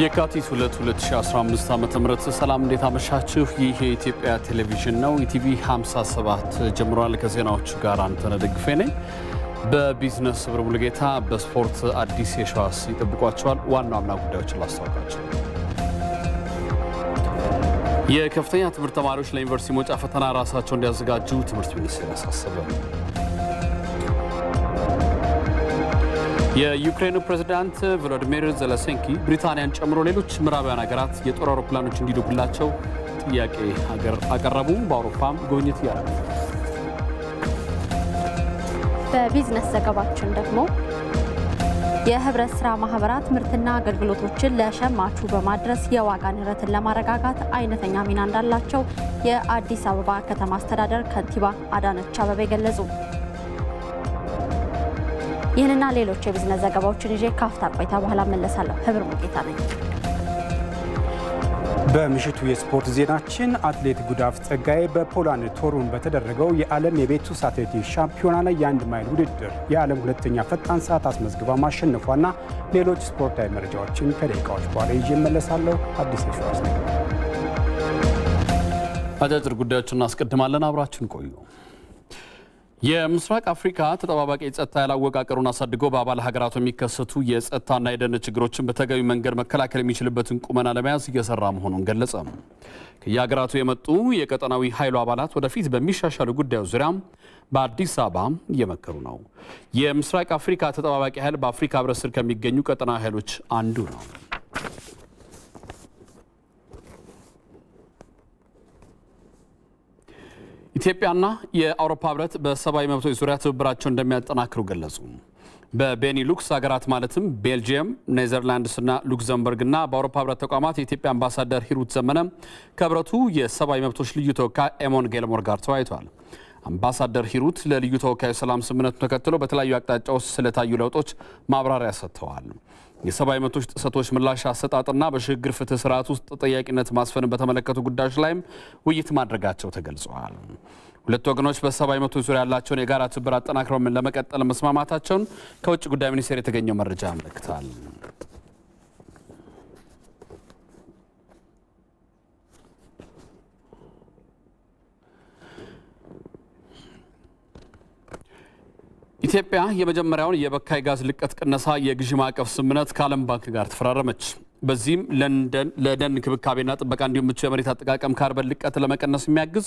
የካቲት 2015 ዓ.ም ሰላም እንዴት አመሻችሁ። ይህ የኢትዮጵያ ቴሌቪዥን ነው። ኢቲቪ 57 ጀምሯል። ከዜናዎቹ ጋር አንተነህ ደግፌ ነኝ። በቢዝነስ ብርሙልጌታ በስፖርት አዲስ የሸዋስ ይጠብቋቸዋል። ዋና ጉዳዮችን ላስታውቃችሁ። የከፍተኛ ትምህርት ተማሪዎች ለዩኒቨርሲቲ መውጫ ፈተና ራሳቸውን እንዲያዘጋጁ ትምህርት ሚኒስቴር አሳሰበ። የዩክሬኑ ፕሬዝዳንት ቮሎዲሚር ዜሌንስኪ ብሪታንያን ጨምሮ ሌሎች ምዕራባውያን ሀገራት የጦር አውሮፕላኖች እንዲልኩላቸው ጥያቄ አቀረቡ። በአውሮፓም ጉብኝት ያደረጉ። በቢዝነስ ዘገባችን ደግሞ የህብረት ስራ ማህበራት ምርትና አገልግሎቶችን ለሸማቹ በማድረስ የዋጋ ንረትን ለማረጋጋት አይነተኛ ሚና እንዳላቸው የአዲስ አበባ ከተማ አስተዳደር ከንቲባ አዳነች አቤቤ ገለጹ። ይህንና ሌሎች የቢዝነስ ዘገባዎችን ይዤ ካፍታ ቆይታ በኋላ መለሳለሁ። ህብር ሙጌታ ነኝ። በምሽቱ የስፖርት ዜናችን አትሌት ጉዳፍ ጸጋዬ በፖላንድ ቶሩን በተደረገው የዓለም የቤቱስ አትሌቲክስ ሻምፒዮና ላይ የ1 ማይል ውድድር የዓለም ሁለተኛ ፈጣን ሰዓት አስመዝግባ ማሸነፏና ሌሎች ስፖርታዊ መረጃዎችን ከደቂቃዎች በኋላ ይዤ መለሳለሁ። አዲስ የሸዋስ ነኝ። አጫጭር ጉዳዮችን እናስቀድማለን። አብራችን ቆዩ። የምስራቅ አፍሪካ ተጠባባቂ የጸጥታ ያላወቃቀሩን አሳድጎ በአባል ሀገራቱ የሚከሰቱ የጸጥታና የደህንነት ችግሮችን በተገቢ መንገድ መከላከል የሚችልበትን ቁመና ለመያዝ እየሰራ መሆኑን ገለጸ። ከየሀገራቱ የመጡ የቀጠናዊ ኃይሉ አባላት ወደፊት በሚሻሻሉ ጉዳዮች ዙሪያ በአዲስ አበባ እየመከሩ ነው። የምስራቅ አፍሪካ ተጠባባቂ ኃይል በአፍሪካ ህብረት ስር ከሚገኙ ቀጠናዊ ኃይሎች አንዱ ነው። ኢትዮጵያና የአውሮፓ ህብረት በሰብአዊ መብቶች ዙሪያ ትብብራቸውን እንደሚያጠናክሩ ገለጹ። በቤኒሉክስ ሀገራት ማለትም ቤልጂየም፣ ኔዘርላንድስና ሉክዘምበርግና በአውሮፓ ህብረት ተቋማት የኢትዮጵያ አምባሳደር ሂሩት ዘመነ ከህብረቱ የሰብአዊ መብቶች ልዩ ተወካይ ኤሞን ጌልሞር ጋር ተወያይተዋል። አምባሳደር ሂሩት ለልዩ ተወካዩ ሰላም ስምምነቱን ተከትሎ በተለያዩ አቅጣጫዎች ስለታዩ ለውጦች ማብራሪያ ሰጥተዋል። የሰብአዊ መብቶች ጥሰቶች ምላሽ አሰጣጥና በሽግግር ፍትህ ስርዓት ውስጥ ተጠያቂነት ማስፈንን በተመለከቱ ጉዳዮች ላይም ውይይት ማድረጋቸው ተገልጿል። ሁለቱ ወገኖች በሰብአዊ መብቶች ዙሪያ ያላቸውን የጋራ ትብብር አጠናክረው ለመቀጠል መስማማታቸውን ከውጭ ጉዳይ ሚኒስቴር የተገኘው መረጃ ያመለክታል። ኢትዮጵያ የመጀመሪያውን የበካይ ጋዝ ልቀት ቅነሳ የግዢ ማዕቀፍ ስምምነት ከዓለም ባንክ ጋር ተፈራረመች። በዚህም ለደን እንክብካቤና ጥበቃ እንዲሁም ምቹ የመሬት አጠቃቀም ካርበን ልቀት ለመቀነስ የሚያግዝ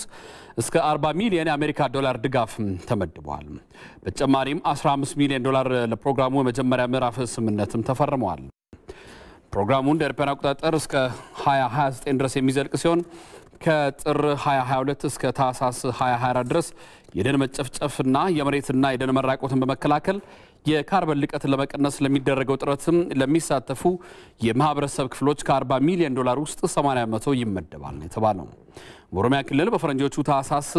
እስከ 40 ሚሊዮን የአሜሪካ ዶላር ድጋፍ ተመድቧል። በተጨማሪም 15 ሚሊዮን ዶላር ለፕሮግራሙ የመጀመሪያ ምዕራፍ ስምምነትም ተፈርመዋል። ፕሮግራሙ እንደ አውሮፓውያን አቆጣጠር እስከ 2029 ድረስ የሚዘልቅ ሲሆን ከጥር 2022 እስከ ታህሳስ 2024 ድረስ የደን መጨፍጨፍና የመሬትና የደን መራቆትን በመከላከል የካርበን ልቀትን ለመቀነስ ለሚደረገው ጥረትም ለሚሳተፉ የማህበረሰብ ክፍሎች ከ40 ሚሊዮን ዶላር ውስጥ 80% ይመደባል ነው የተባለው። በኦሮሚያ ክልል በፈረንጆቹ ታህሳስ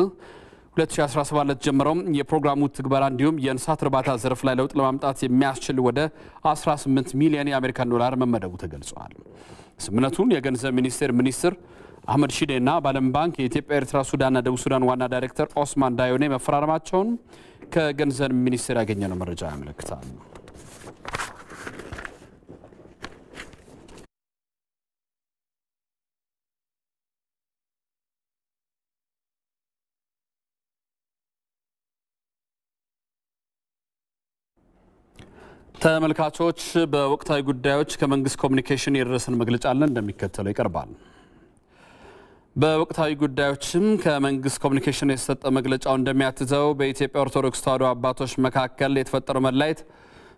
2017 ጀምሮ የፕሮግራሙ ትግበራ እንዲሁም የእንስሳት እርባታ ዘርፍ ላይ ለውጥ ለማምጣት የሚያስችል ወደ 18 ሚሊዮን የአሜሪካን ዶላር መመደቡ ተገልጿል። ስምምነቱን የገንዘብ ሚኒስትር አህመድ ሺዴና በዓለም ባንክ የኢትዮጵያ፣ ኤርትራ፣ ሱዳንና ደቡብ ሱዳን ዋና ዳይሬክተር ኦስማን ዳዮኔ መፈራረማቸውን ከገንዘብ ሚኒስቴር ያገኘነው መረጃ ያመለክታል። ተመልካቾች በወቅታዊ ጉዳዮች ከመንግስት ኮሚኒኬሽን የደረሰን መግለጫ አለ፣ እንደሚከተለው ይቀርባል። በወቅታዊ ጉዳዮችም ከመንግስት ኮሚኒኬሽን የተሰጠ መግለጫው እንደሚያትተው በኢትዮጵያ ኦርቶዶክስ ተዋሕዶ አባቶች መካከል የተፈጠረው መለያየት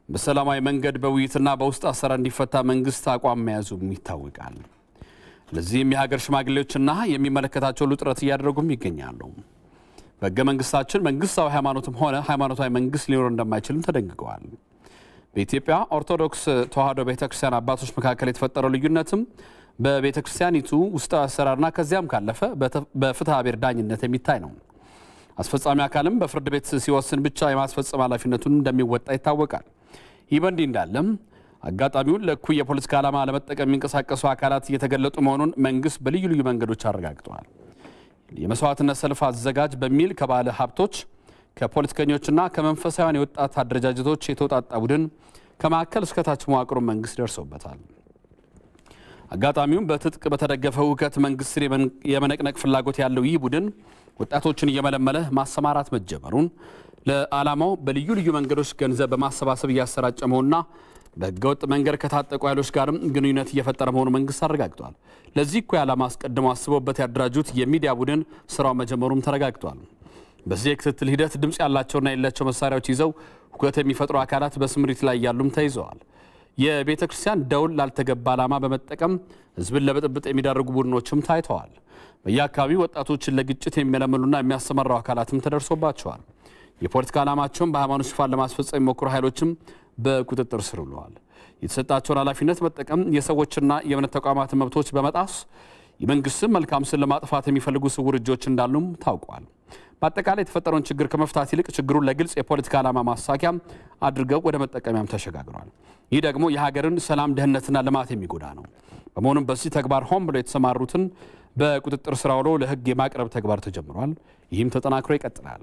በሰላማዊ መንገድ በውይይትና በውስጥ አሰራር እንዲፈታ መንግስት አቋም መያዙም ይታወቃል። ለዚህም የሀገር ሽማግሌዎችና የሚመለከታቸው ሁሉ ጥረት እያደረጉም ይገኛሉ። በሕገ መንግስታችን መንግስታዊ ሃይማኖትም ሆነ ሃይማኖታዊ መንግስት ሊኖር እንደማይችልም ተደንግገዋል። በኢትዮጵያ ኦርቶዶክስ ተዋሕዶ ቤተክርስቲያን አባቶች መካከል የተፈጠረው ልዩነትም በቤተክርስቲያኒቱ ውስጣዊ አሰራርና ከዚያም ካለፈ በፍትሐ ብሔር ዳኝነት የሚታይ ነው። አስፈጻሚ አካልም በፍርድ ቤት ሲወስን ብቻ የማስፈጸም ኃላፊነቱን እንደሚወጣ ይታወቃል። ይህ በእንዲህ እንዳለም አጋጣሚውን ለእኩይ የፖለቲካ ዓላማ ለመጠቀም የሚንቀሳቀሱ አካላት እየተገለጡ መሆኑን መንግስት በልዩ ልዩ መንገዶች አረጋግጠዋል። የመስዋዕትነት ሰልፍ አዘጋጅ በሚል ከባለ ሀብቶች ከፖለቲከኞችና ከመንፈሳውያን የወጣት አደረጃጀቶች የተውጣጣ ቡድን ከማዕከል እስከ ታች መዋቅሩ መንግስት ደርሶበታል። አጋጣሚውን በትጥቅ በተደገፈው ውከት መንግስትን የመነቅነቅ ፍላጎት ያለው ይህ ቡድን ወጣቶችን እየመለመለ ማሰማራት መጀመሩን ለዓላማው በልዩ ልዩ መንገዶች ገንዘብ በማሰባሰብ እያሰራጨ መሆኑና በህገወጥ መንገድ ከታጠቁ ኃይሎች ጋርም ግንኙነት እየፈጠረ መሆኑ መንግስት አረጋግጧል። ለዚህ እኮ ዓላማ አስቀድሞ አስበውበት ያደራጁት የሚዲያ ቡድን ስራው መጀመሩም ተረጋግጧል። በዚህ የክትትል ሂደት ድምጽ ያላቸውና የሌላቸው መሳሪያዎች ይዘው ሁከት የሚፈጥሩ አካላት በስምሪት ላይ ያሉም ተይዘዋል። የቤተ ክርስቲያን ደውል ላልተገባ ዓላማ በመጠቀም ህዝብን ለብጥብጥ የሚዳርጉ ቡድኖችም ታይተዋል። በየአካባቢው ወጣቶችን ለግጭት የሚመለምሉና የሚያሰማራው አካላትም ተደርሶባቸዋል። የፖለቲካ ዓላማቸውን በሃይማኖት ሽፋን ለማስፈጸም የሚሞክሩ ኃይሎችም በቁጥጥር ስር ውለዋል። የተሰጣቸውን ኃላፊነት መጠቀም የሰዎችና የእምነት ተቋማት መብቶች በመጣስ የመንግስትን መልካም ስም ለማጥፋት የሚፈልጉ ስውር እጆች እንዳሉም ታውቋል። በአጠቃላይ የተፈጠረውን ችግር ከመፍታት ይልቅ ችግሩን ለግልጽ የፖለቲካ ዓላማ ማሳኪያ አድርገው ወደ መጠቀሚያም ተሸጋግሯል። ይህ ደግሞ የሀገርን ሰላም፣ ደህንነትና ልማት የሚጎዳ ነው። በመሆኑም በዚህ ተግባር ሆን ብለው የተሰማሩትን በቁጥጥር ስር ውሎ ለህግ የማቅረብ ተግባር ተጀምሯል። ይህም ተጠናክሮ ይቀጥላል።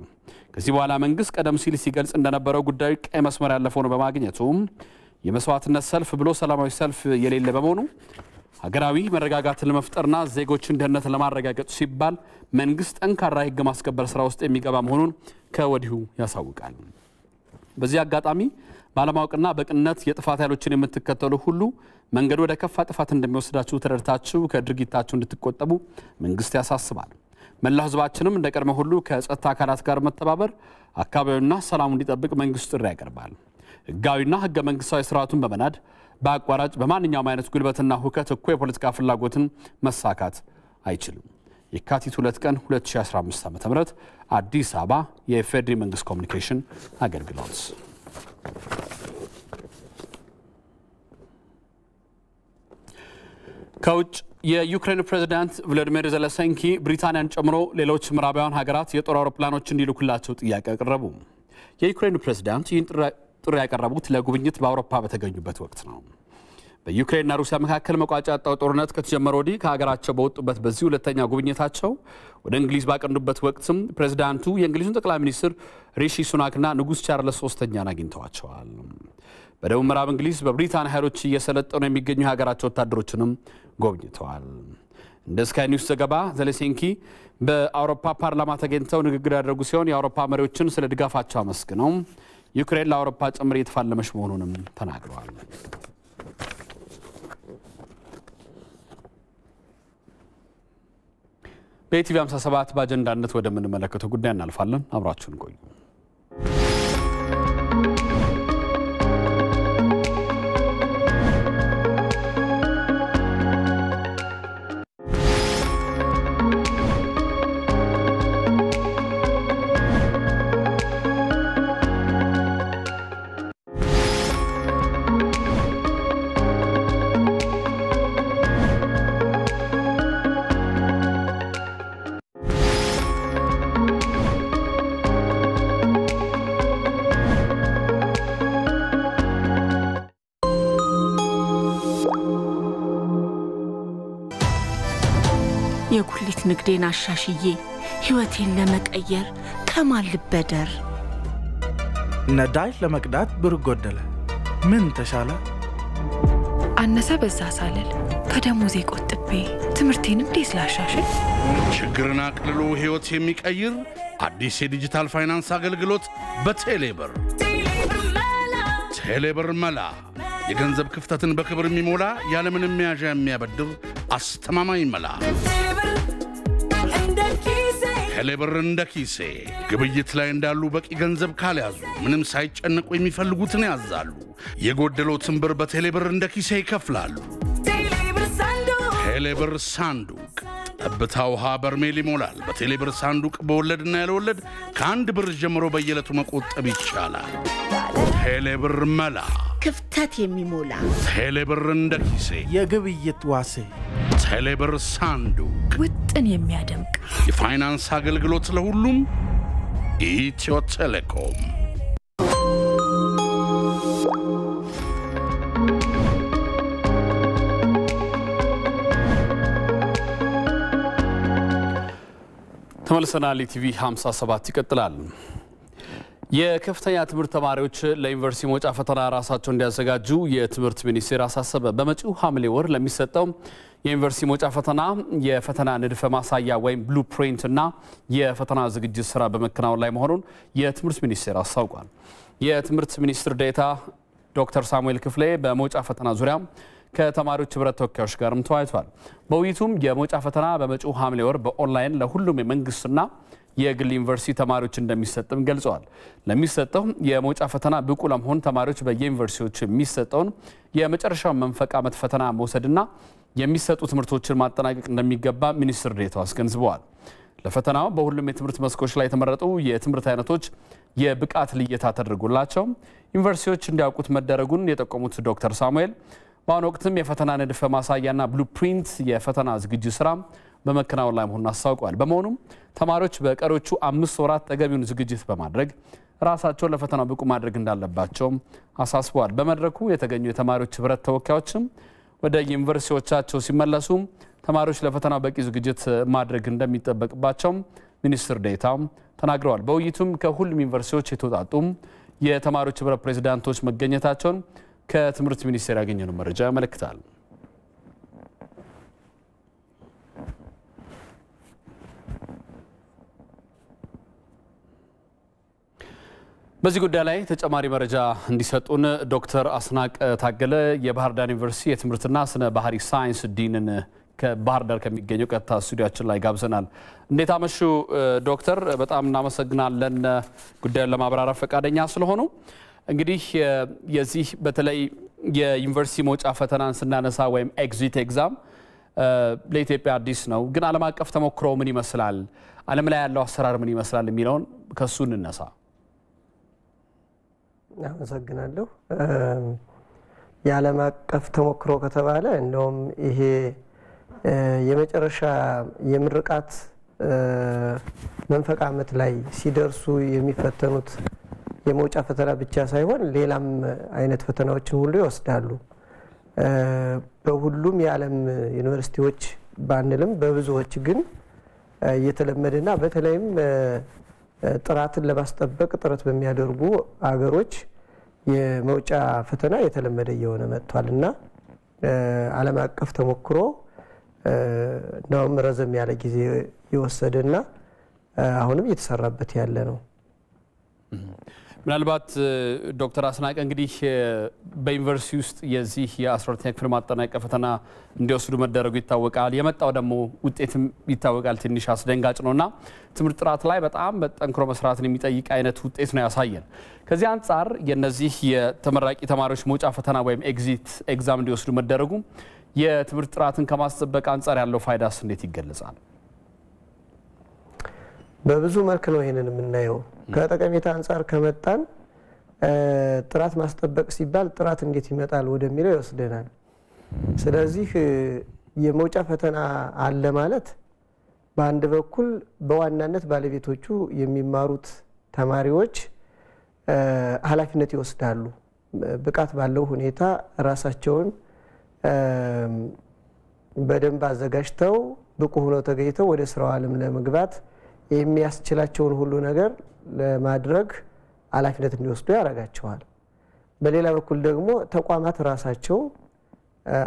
ከዚህ በኋላ መንግስት ቀደም ሲል ሲገልጽ እንደነበረው ጉዳዩ ቀይ መስመር ያለፈው ነው በማግኘቱ የመስዋዕትነት ሰልፍ ብሎ ሰላማዊ ሰልፍ የሌለ በመሆኑ ሀገራዊ መረጋጋትን ለመፍጠርና ዜጎችን ደህንነት ለማረጋገጥ ሲባል መንግስት ጠንካራ ህግ ማስከበር ስራ ውስጥ የሚገባ መሆኑን ከወዲሁ ያሳውቃል። በዚህ አጋጣሚ ባለማወቅና በቅንነት የጥፋት ኃይሎችን የምትከተሉ ሁሉ መንገዱ ወደ ከፋ ጥፋት እንደሚወስዳችሁ ተረድታችሁ ከድርጊታችሁ እንድትቆጠቡ መንግስት ያሳስባል። መላው ህዝባችንም እንደቀድሞ ሁሉ ከጸጥታ አካላት ጋር መተባበር አካባቢውና ሰላሙ እንዲጠብቅ መንግስት ጥሪ ያቀርባል። ህጋዊና ህገ መንግስታዊ ስርዓቱን በመናድ በአቋራጭ በማንኛውም አይነት ጉልበትና ሁከት እኮ የፖለቲካ ፍላጎትን መሳካት አይችልም። የካቲት 2 ቀን 2015 ዓ.ም አዲስ አበባ የኢፌዴሪ መንግስት ኮሚኒኬሽን አገልግሎት። ከውጭ የዩክሬን ፕሬዝዳንት ቮሎዲሚር ዜሌንስኪ ብሪታንያን ጨምሮ ሌሎች ምዕራባውያን ሀገራት የጦር አውሮፕላኖች እንዲልኩላቸው ጥያቄ አቀረቡ። የዩክሬን ፕሬዝዳንት ይህን ጥሪ ያቀረቡት ለጉብኝት በአውሮፓ በተገኙበት ወቅት ነው። በዩክሬንና ሩሲያ መካከል መቋጫ ያጣው ጦርነት ከተጀመረ ወዲህ ከሀገራቸው በወጡበት በዚህ ሁለተኛ ጉብኝታቸው ወደ እንግሊዝ ባቀኑበት ወቅትም ፕሬዝዳንቱ የእንግሊዙን ጠቅላይ ሚኒስትር ሪሺ ሱናክና ንጉስ ቻርልስ ሶስተኛን አግኝተዋቸዋል። በደቡብ ምዕራብ እንግሊዝ በብሪታንያ ኃይሎች እየሰለጠኑ የሚገኙ የሀገራቸው ወታደሮችንም ጎብኝተዋል። እንደ ስካይ ኒውስ ዘገባ ዜሌንስኪ በአውሮፓ ፓርላማ ተገኝተው ንግግር ያደረጉ ሲሆን የአውሮፓ መሪዎችን ስለ ድጋፋቸው አመስግነው ዩክሬን ለአውሮፓ ጭምር እየተፋለመች መሆኑንም ተናግረዋል። በኢቲቪ 57 በአጀንዳነት ወደምንመለከተው ጉዳይ እናልፋለን። አብራችሁን ቆዩ። የኩሊት ንግዴን አሻሽዬ ህይወቴን ለመቀየር ከማን ልበደር? ነዳጅ ለመቅዳት ብር ጎደለ፣ ምን ተሻለ? አነሰ በዛ ሳልል ከደሞዜ ቆጥቤ ትምህርቴን እንዴት ላሻሽል? ችግርን አቅልሎ ህይወት የሚቀይር አዲስ የዲጂታል ፋይናንስ አገልግሎት በቴሌብር። ቴሌብር መላ የገንዘብ ክፍተትን በክብር የሚሞላ ያለምንም መያዣ የሚያበድር አስተማማኝ መላ። ቴሌብር እንደ ኪሴ ግብይት ላይ እንዳሉ በቂ ገንዘብ ካልያዙ ምንም ሳይጨነቁ የሚፈልጉትን ያዛሉ። የጎደሎትን ብር በቴሌብር እንደ ኪሴ ይከፍላሉ። ቴሌብር ሳንዱቅ ጠብታ ውሃ በርሜል ይሞላል። በቴሌብር ሳንዱቅ በወለድና ያለወለድ ከአንድ ብር ጀምሮ በየዕለቱ መቆጠብ ይቻላል። ቴሌብር መላ ክፍተት የሚሞላ ቴሌብር እንደ ኪሴ የግብይት ዋሴ ቴሌብር ሳንዱቅ ውጥን የሚያደምቅ የፋይናንስ አገልግሎት ለሁሉም ኢትዮ ቴሌኮም። ተመልሰናል። ኢቲቪ 57 ይቀጥላል። የከፍተኛ ትምህርት ተማሪዎች ለዩኒቨርሲቲ መውጫ ፈተና ራሳቸውን እንዲያዘጋጁ የትምህርት ሚኒስቴር አሳሰበ። በመጪው ሐምሌ ወር ለሚሰጠው የዩኒቨርሲቲ መውጫ ፈተና የፈተና ንድፈ ማሳያ ወይም ብሉፕሪንት እና የፈተና ዝግጅት ስራ በመከናወን ላይ መሆኑን የትምህርት ሚኒስቴር አስታውቋል። የትምህርት ሚኒስትር ዴኤታ ዶክተር ሳሙኤል ክፍሌ በመውጫ ፈተና ዙሪያ ከተማሪዎች ህብረት ተወካዮች ጋርም ተወያይቷል። በውይይቱም የመውጫ ፈተና በመጪው ሐምሌ ወር በኦንላይን ለሁሉም የመንግስትና የግል ዩኒቨርሲቲ ተማሪዎች እንደሚሰጥም ገልጸዋል። ለሚሰጠው የመውጫ ፈተና ብቁ ለመሆን ተማሪዎች በየዩኒቨርሲቲዎች የሚሰጠውን የመጨረሻው መንፈቅ ዓመት ፈተና መውሰድና የሚሰጡ ትምህርቶችን ማጠናቀቅ እንደሚገባ ሚኒስትር ዴኤታው አስገንዝበዋል። ለፈተናው በሁሉም የትምህርት መስኮች ላይ የተመረጡ የትምህርት አይነቶች የብቃት ልየታ ተደርጎላቸው ዩኒቨርሲቲዎች እንዲያውቁት መደረጉን የጠቆሙት ዶክተር ሳሙኤል በአሁኑ ወቅትም የፈተና ንድፈ ማሳያና ብሉፕሪንት የፈተና ዝግጅት ስራ በመከናወን ላይ መሆኑን አስታውቀዋል። በመሆኑም ተማሪዎች በቀሪዎቹ 5 ወራት ተገቢውን ዝግጅት በማድረግ ራሳቸውን ለፈተናው ብቁ ማድረግ እንዳለባቸው አሳስበዋል። በመድረኩ የተገኙ የተማሪዎች ህብረት ተወካዮችም ወደ ዩኒቨርሲቲዎቻቸው ሲመለሱ ተማሪዎች ለፈተናው በቂ ዝግጅት ማድረግ እንደሚጠበቅባቸው ሚኒስትር ዴኤታው ተናግረዋል። በውይይቱም ከሁሉም ዩኒቨርሲቲዎች የተውጣጡ የተማሪዎች ህብረት ፕሬዝዳንቶች መገኘታቸውን ከትምህርት ሚኒስቴር ያገኘነው መረጃ ያመለክታል። በዚህ ጉዳይ ላይ ተጨማሪ መረጃ እንዲሰጡን ዶክተር አስናቀ ታገለ የባህር ዳር ዩኒቨርሲቲ የትምህርትና ስነ ባህሪ ሳይንስ ዲንን ከባህር ዳር ከሚገኘው ቀጥታ ስቱዲያችን ላይ ጋብዘናል። እንዴት አመሹ ዶክተር? በጣም እናመሰግናለን ጉዳዩን ለማብራራት ፈቃደኛ ስለሆኑ። እንግዲህ የዚህ በተለይ የዩኒቨርሲቲ መውጫ ፈተናን ስናነሳ ወይም ኤግዚት ኤግዛም ለኢትዮጵያ አዲስ ነው፣ ግን ዓለም አቀፍ ተሞክሮ ምን ይመስላል፣ ዓለም ላይ ያለው አሰራር ምን ይመስላል የሚለውን ከሱ እንነሳ። አመሰግናለሁ። የዓለም አቀፍ ተሞክሮ ከተባለ እንደውም ይሄ የመጨረሻ የምርቃት መንፈቅ ዓመት ላይ ሲደርሱ የሚፈተኑት የመውጫ ፈተና ብቻ ሳይሆን ሌላም አይነት ፈተናዎችን ሁሉ ይወስዳሉ። በሁሉም የዓለም ዩኒቨርሲቲዎች ባንልም በብዙዎች ግን እየተለመደና በተለይም ጥራትን ለማስጠበቅ ጥረት በሚያደርጉ አገሮች የመውጫ ፈተና የተለመደ እየሆነ መጥቷልና ዓለም አቀፍ ተሞክሮ እንደውም ረዘም ያለ ጊዜ የወሰደና አሁንም እየተሰራበት ያለ ነው። ምናልባት ዶክተር አስናቀ እንግዲህ በዩኒቨርሲቲ ውስጥ የዚህ የ12ኛ ክፍል ማጠናቀቂያ ፈተና እንዲወስዱ መደረጉ ይታወቃል። የመጣው ደግሞ ውጤትም ይታወቃል። ትንሽ አስደንጋጭ ነውና ትምህርት ጥራት ላይ በጣም በጠንክሮ መስራትን የሚጠይቅ አይነት ውጤት ነው ያሳየን። ከዚህ አንጻር የነዚህ የተመራቂ ተማሪዎች መውጫ ፈተና ወይም ኤግዚት ኤግዛም እንዲወስዱ መደረጉ የትምህርት ጥራትን ከማስጠበቅ አንጻር ያለው ፋይዳስ እንዴት ይገለጻል? በብዙ መልክ ነው ይሄንን የምናየው። ከጠቀሜታ አንጻር ከመጣን ጥራት ማስጠበቅ ሲባል ጥራት እንዴት ይመጣል ወደሚለው ይወስደናል። ስለዚህ የመውጫ ፈተና አለ ማለት በአንድ በኩል በዋናነት ባለቤቶቹ የሚማሩት ተማሪዎች ኃላፊነት ይወስዳሉ። ብቃት ባለው ሁኔታ ራሳቸውን በደንብ አዘጋጅተው ብቁ ሆነው ተገኝተው ወደ ስራው ዓለም ለመግባት የሚያስችላቸውን ሁሉ ነገር ለማድረግ ኃላፊነት እንዲወስዱ ያደርጋቸዋል። በሌላ በኩል ደግሞ ተቋማት ራሳቸው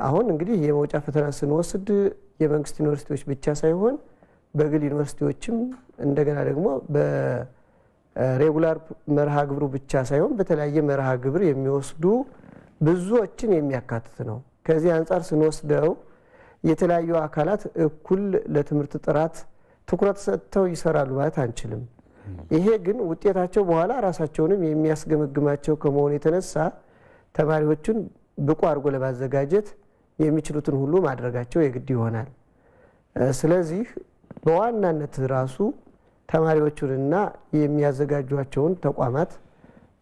አሁን እንግዲህ የመውጫ ፈተና ስንወስድ የመንግስት ዩኒቨርሲቲዎች ብቻ ሳይሆን በግል ዩኒቨርሲቲዎችም እንደገና ደግሞ በሬጉላር መርሃ ግብሩ ብቻ ሳይሆን በተለያየ መርሃ ግብር የሚወስዱ ብዙዎችን የሚያካትት ነው። ከዚህ አንጻር ስንወስደው የተለያዩ አካላት እኩል ለትምህርት ጥራት ትኩረት ሰጥተው ይሰራሉ ማለት አንችልም። ይሄ ግን ውጤታቸው በኋላ ራሳቸውንም የሚያስገመግማቸው ከመሆኑ የተነሳ ተማሪዎችን ብቁ አድርጎ ለማዘጋጀት የሚችሉትን ሁሉ ማድረጋቸው የግድ ይሆናል። ስለዚህ በዋናነት ራሱ ተማሪዎቹንና የሚያዘጋጇቸውን ተቋማት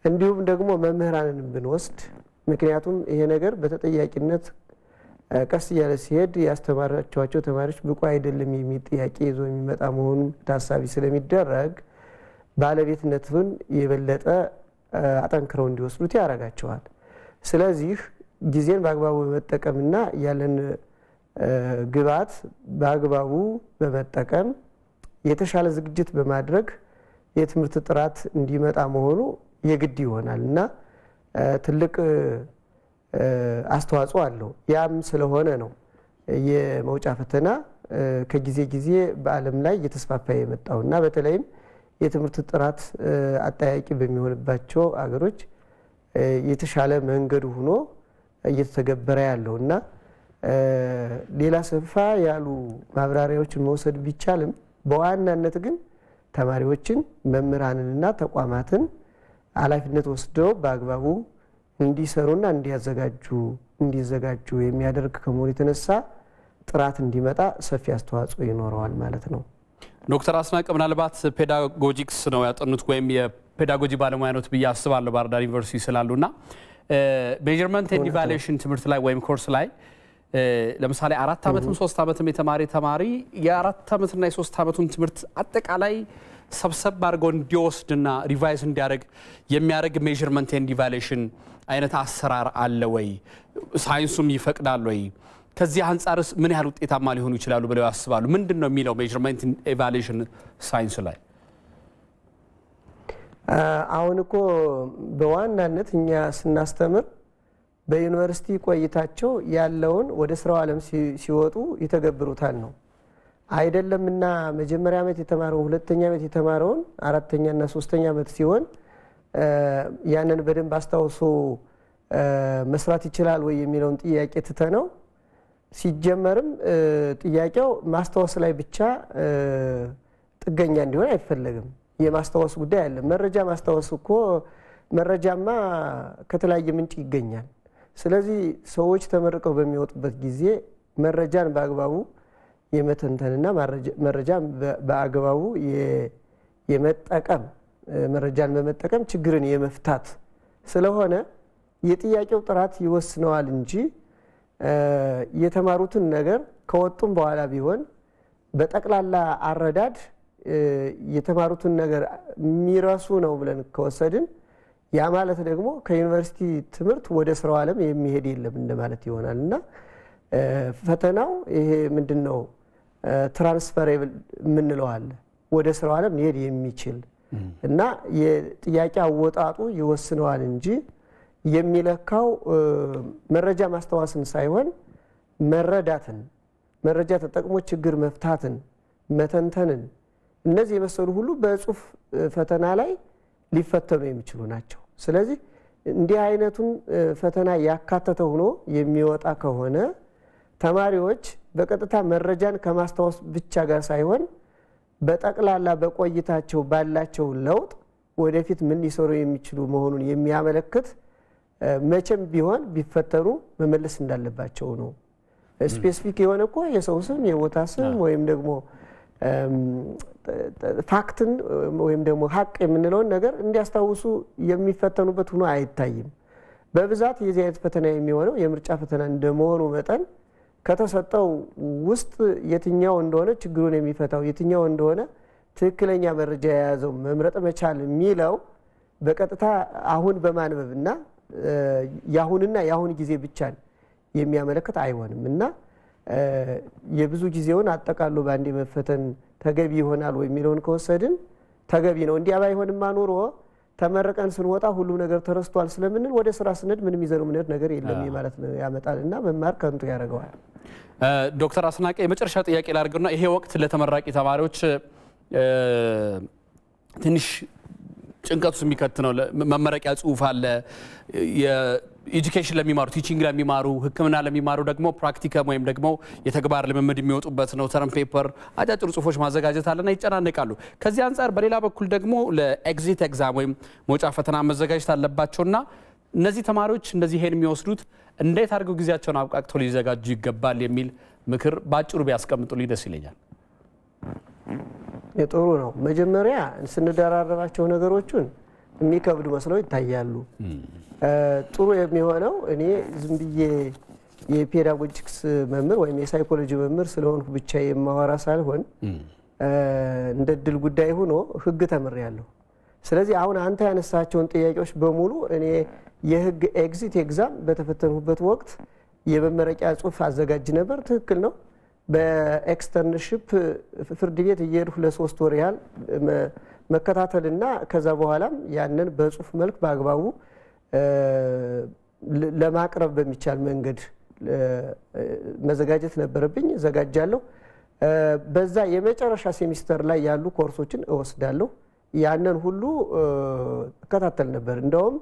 እንዲሁም ደግሞ መምህራንን ብንወስድ፣ ምክንያቱም ይሄ ነገር በተጠያቂነት ቀስ እያለ ሲሄድ ያስተማራቸዋቸው ተማሪዎች ብቁ አይደለም የሚል ጥያቄ ይዞ የሚመጣ መሆኑ ታሳቢ ስለሚደረግ ባለቤትነቱን የበለጠ አጠንክረው እንዲወስዱት ያደርጋቸዋል። ስለዚህ ጊዜን በአግባቡ በመጠቀምና ያለን ግብዓት በአግባቡ በመጠቀም የተሻለ ዝግጅት በማድረግ የትምህርት ጥራት እንዲመጣ መሆኑ የግድ ይሆናል እና ትልቅ አስተዋጽኦ አለው። ያም ስለሆነ ነው የመውጫ ፈተና ከጊዜ ጊዜ በዓለም ላይ እየተስፋፋ የመጣውና በተለይም የትምህርት ጥራት አጠያቂ በሚሆንባቸው አገሮች የተሻለ መንገድ ሆኖ እየተተገበረ ያለውና ሌላ ሰፋ ያሉ ማብራሪያዎችን መውሰድ ቢቻልም በዋናነት ግን ተማሪዎችን መምህራንንና ተቋማትን ኃላፊነት ወስደው በአግባቡ እንዲሰሩና እንዲዘጋጁ የሚያደርግ ከመሆኑ የተነሳ ጥራት እንዲመጣ ሰፊ አስተዋጽኦ ይኖረዋል ማለት ነው። ዶክተር አስናቀ ምናልባት ፔዳጎጂክስ ነው ያጠኑት ወይም የፔዳጎጂ ባለሙያ ነው ብዬ አስባለሁ ባህር ዳር ዩኒቨርሲቲ ስላሉና ሜዠርመንት ኤንድ ኢቫሉዌሽን ትምህርት ላይ ወይም ኮርስ ላይ ለምሳሌ 4 ዓመትም 3 ዓመትም ተማሪ የ4 ዓመትና የ3 ዓመቱን ትምህርት አጠቃላይ ሰብሰብ አድርጎ እንዲወስድና ሪቫይዝ እንዲያደርግ የሚያደርግ ሜዠርመንት ኤንድ ኢቫሉዌሽን አይነት አሰራር አለ ወይ? ሳይንሱም ይፈቅዳል ወይ? ከዚህ አንጻርስ ምን ያህል ውጤታማ ሊሆኑ ይችላሉ ብለው ያስባሉ? ምንድነው የሚለው ሜዠርመንት ኤንድ ኢቫሉዌሽን ሳይንስ ላይ? አሁን እኮ በዋናነት እኛ ስናስተምር በዩኒቨርሲቲ ቆይታቸው ያለውን ወደ ስራው ዓለም ሲወጡ ይተገብሩታል ነው አይደለምና መጀመሪያ ዓመት የተማረው ሁለተኛ ዓመት የተማረውን አራተኛ እና ሶስተኛ ዓመት ሲሆን ያንን በደንብ አስተዋውሶ መስራት ይችላል ወይ የሚለውን ጥያቄ ትተነው ሲጀመርም ጥያቄው ማስተዋወስ ላይ ብቻ ጥገኛ እንዲሆን አይፈለግም። የማስተዋወስ ጉዳይ አለ። መረጃ ማስተዋወስ እኮ መረጃማ ከተለያየ ምንጭ ይገኛል። ስለዚህ ሰዎች ተመርቀው በሚወጡበት ጊዜ መረጃን በአግባቡ የመተንተንና መረጃን በአግባቡ የመጠቀም መረጃን በመጠቀም ችግርን የመፍታት ስለሆነ የጥያቄው ጥራት ይወስነዋል እንጂ የተማሩትን ነገር ከወጡም በኋላ ቢሆን በጠቅላላ አረዳድ የተማሩትን ነገር የሚረሱ ነው ብለን ከወሰድን ያ ማለት ደግሞ ከዩኒቨርሲቲ ትምህርት ወደ ስራው ዓለም የሚሄድ የለም እንደማለት ይሆናልና ፈተናው ይሄ ምንድነው ትራንስፈሬብል ምንለው አለ ወደ ስራው ዓለም ሊሄድ የሚችል እና የጥያቄ አወጣጡ ይወስነዋል እንጂ የሚለካው መረጃ ማስተዋወስን ሳይሆን መረዳትን መረጃ ተጠቅሞ ችግር መፍታትን መተንተንን እነዚህ የመሰሉ ሁሉ በጽሁፍ ፈተና ላይ ሊፈተኑ የሚችሉ ናቸው። ስለዚህ እንዲህ አይነቱን ፈተና ያካተተ ሆኖ የሚወጣ ከሆነ ተማሪዎች በቀጥታ መረጃን ከማስተዋወስ ብቻ ጋር ሳይሆን በጠቅላላ በቆይታቸው ባላቸው ለውጥ ወደፊት ምን ሊሰሩ የሚችሉ መሆኑን የሚያመለክት መቼም ቢሆን ቢፈተኑ መመለስ እንዳለባቸው ነው። ስፔሲፊክ የሆነ እኮ የሰው ስም የቦታ ስም ወይም ደግሞ ፋክትን ወይም ደግሞ ሀቅ የምንለውን ነገር እንዲያስታውሱ የሚፈተኑበት ሆኖ አይታይም። በብዛት የዚህ አይነት ፈተና የሚሆነው የምርጫ ፈተና እንደመሆኑ መጠን ከተሰጠው ውስጥ የትኛው እንደሆነ ችግሩን የሚፈታው የትኛው እንደሆነ ትክክለኛ መረጃ የያዘው መምረጥ መቻል የሚለው በቀጥታ አሁን በማንበብና ያሁን ጊዜ ብቻ የሚያመለክት አይሆንም እና የብዙ ጊዜውን አጠቃሎ ባንዴ መፈተን ተገቢ ይሆናል ወይ የሚለውን ከወሰድን ተገቢ ነው። እንዲያ ባይሆንማ ኖሮ ተመረቀን ስንወጣ ሁሉ ነገር ተረስቷል ስለምንል ወደ ስራ ስንሄድ ምንም ይዘነው ምን ነገር የለም ማለት ነው ያመጣልና መማር ከንቱ ያደርገዋል። ዶክተር አስናቀ የመጨረሻ ጥያቄ ላድርግና ይሄ ወቅት ለተመራቂ ተማሪዎች ትንሽ ጭንቀት ውስጥ የሚከት ነው። መመረቂያ ጽሁፍ አለ። የኤጁኬሽን ለሚማሩ ቲቺንግ ለሚማሩ ሕክምና ለሚማሩ ደግሞ ፕራክቲከም ወይም ደግሞ የተግባር ልምምድ የሚወጡበት ነው። ተርም ፔፐር አጫጭር ጽሁፎች ማዘጋጀት አለና ይጨናነቃሉ። ከዚህ አንጻር በሌላ በኩል ደግሞ ለኤግዚት ኤግዛም ወይም መውጫ ፈተና መዘጋጀት አለባቸውና እነዚህ ተማሪዎች እንደዚህ ይሄን የሚወስዱት እንዴት አድርገው ጊዜያቸውን አብቃቅተው ሊዘጋጁ ይገባል የሚል ምክር ባጭሩ ቢያስቀምጡልኝ ደስ ይለኛል። ጥሩ ነው። መጀመሪያ ስንደራረባቸው ነገሮችን የሚከብዱ መስለው ይታያሉ። ጥሩ የሚሆነው እኔ ዝም ብዬ የፔዳጎጂክስ መምህር ወይም የሳይኮሎጂ መምህር ስለሆንኩ ብቻ የማወራ ሳልሆን እንደ ድል ጉዳይ ሆኖ ህግ ተምሬያለሁ። ስለዚህ አሁን አንተ ያነሳቸውን ጥያቄዎች በሙሉ እኔ የህግ ኤግዚት ኤግዛም በተፈተንኩበት ወቅት የመመረቂያ ጽሁፍ አዘጋጅ ነበር። ትክክል ነው። በኤክስተርንሺፕ ፍርድ ቤት እየሄድኩ ለ3 ወር ያህል መከታተልና ከዛ በኋላም ያንን በጽሁፍ መልክ በአግባቡ ለማቅረብ በሚቻል መንገድ መዘጋጀት ነበረብኝ። ዘጋጃለሁ። በዛ የመጨረሻ ሴሚስተር ላይ ያሉ ኮርሶችን እወስዳለሁ። ያንን ሁሉ እከታተል ነበር። እንደውም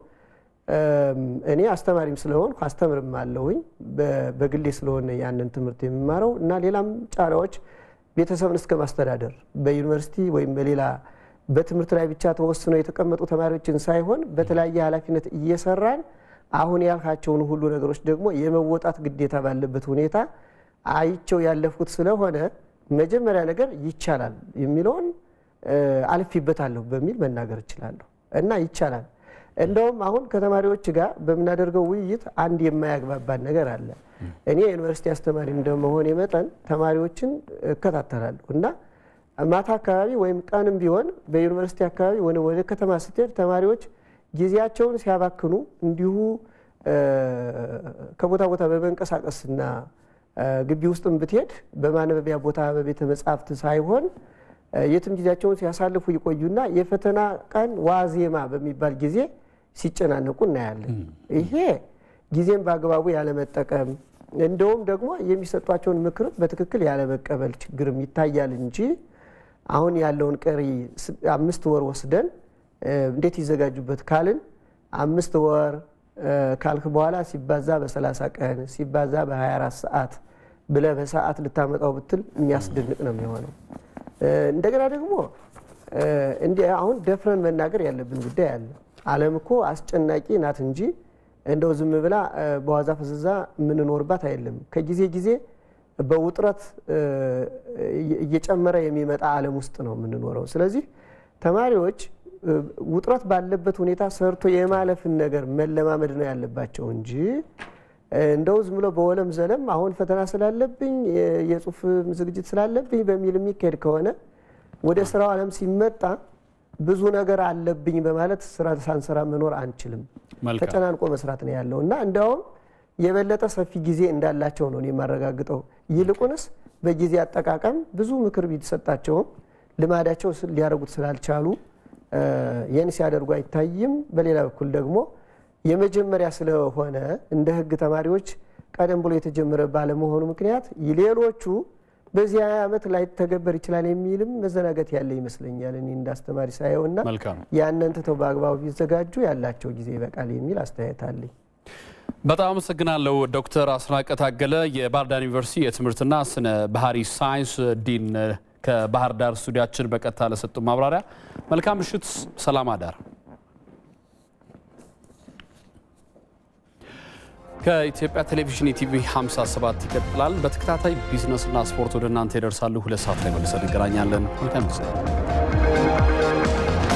እኔ አስተማሪም ስለሆንኩ አስተምርም አለሁኝ በግሌ ስለሆነ ያንን ትምህርት የሚማረው እና ሌላም ጫናዎች ቤተሰብን እስከ ማስተዳደር በዩኒቨርሲቲ ወይም በሌላ በትምህርት ላይ ብቻ ተወስነው የተቀመጡ ተማሪዎችን ሳይሆን በተለያየ ኃላፊነት እየሰራን አሁን ያልካቸውን ሁሉ ነገሮች ደግሞ የመወጣት ግዴታ ባለበት ሁኔታ አይቸው ያለፍኩት ስለሆነ መጀመሪያ ነገር ይቻላል የሚለውን አልፊበታለሁ በሚል መናገር እችላለሁ እና ይቻላል። እንደውም አሁን ከተማሪዎች ጋር በመናደርገው ውይይት አንድ የማያግባባን ነገር አለ። እኔ ዩኒቨርሲቲ አስተማሪ እንደመሆኔ መጠን ተማሪዎችን እከታተላለሁ እና ማታ አካባቢ ወይም ቀንም ቢሆን በዩኒቨርሲቲ አካባቢ ወደ ከተማ ስትሄድ ተማሪዎች ጊዜያቸውን ሲያባክኑ እንዲሁ ከቦታ ቦታ በመንቀሳቀስና ግቢ ውስጥም ብትሄድ በማንበቢያ ቦታ በቤተ መጻሕፍት ሳይሆን የትም ጊዜያቸውን ሲያሳልፉ ይቆዩና የፈተና ቀን ዋዜማ በሚባል ጊዜ ሲጨናነቁ እናያለን። ይሄ ጊዜን በአግባቡ ያለመጠቀም እንደውም ደግሞ የሚሰጧቸውን ምክር በትክክል ያለመቀበል ችግርም ይታያል እንጂ አሁን ያለውን ቀሪ 5 ወር ወስደን እንዴት ይዘጋጁበት ካልን 5 ወር ካልክ በኋላ ሲባዛ በ30 ቀን ሲባዛ በ24 ሰዓት ብለህ በሰዓት ልታመጣው ብትል የሚያስደንቅ ነው የሚሆነው። እንደገና ደግሞ አሁን ደፍረን መናገር ያለብን ጉዳይ አለ። ዓለም እኮ አስጨናቂ ናት እንጂ እንደው ዝም ብላ በዋዛ ፈዘዛ የምንኖርባት አይደለም። ከጊዜ ጊዜ በውጥረት እየጨመረ የሚመጣ ዓለም ውስጥ ነው የምንኖረው። ስለዚህ ተማሪዎች ውጥረት ባለበት ሁኔታ ሰርቶ የማለፍን ነገር መለማመድ ነው ያለባቸው እንጂ እንደው ዝም ብሎ በወለም ዘለም አሁን ፈተና ስላለብኝ የጽሁፍ ዝግጅት ስላለብኝ በሚል የሚካሄድ ከሆነ ወደ ስራው ዓለም ሲመጣ ብዙ ነገር አለብኝ በማለት ስራ ሳንሰራ መኖር አንችልም። ተጨናንቆ መስራት ነው ያለው እና እንደውም የበለጠ ሰፊ ጊዜ እንዳላቸው ነው የማረጋግጠው። ይልቁንስ በጊዜ አጠቃቀም ብዙ ምክር ቢሰጣቸውም ልማዳቸው ሊያደርጉት ስላልቻሉ የን ሲያደርጉ አይታይም። በሌላ በኩል ደግሞ የመጀመሪያ ስለሆነ እንደ ህግ ተማሪዎች ቀደም ብሎ የተጀመረ ባለመሆኑ ምክንያት ሌሎቹ በዚህ ዓመት ላይ ተገበር ይችላል የሚልም መዘናገት ያለ ይመስለኛል። እኔ እንዳስተማሪ ሳይሆንና ያንን ተተው በአግባቡ ቢዘጋጁ ያላቸው ጊዜ ይበቃል የሚል አስተያየት አለኝ። በጣም አመሰግናለሁ ዶክተር አስናቀ ታገለ የባህር ዳር ዩኒቨርሲቲ የትምህርትና ስነ ባህሪ ሳይንስ ዲን ከባህር ዳር ስቱዲያችን በቀጥታ ለሰጡ ማብራሪያ መልካም ምሽት፣ ሰላም አዳር። ከኢትዮጵያ ቴሌቪዥን ኢቲቪ 57 ይቀጥላል። በተከታታይ ቢዝነስና ስፖርት ወደ እናንተ ይደርሳሉ። 2 ሰዓት ላይ መልሰን እንገናኛለን። መልካም ጊዜ።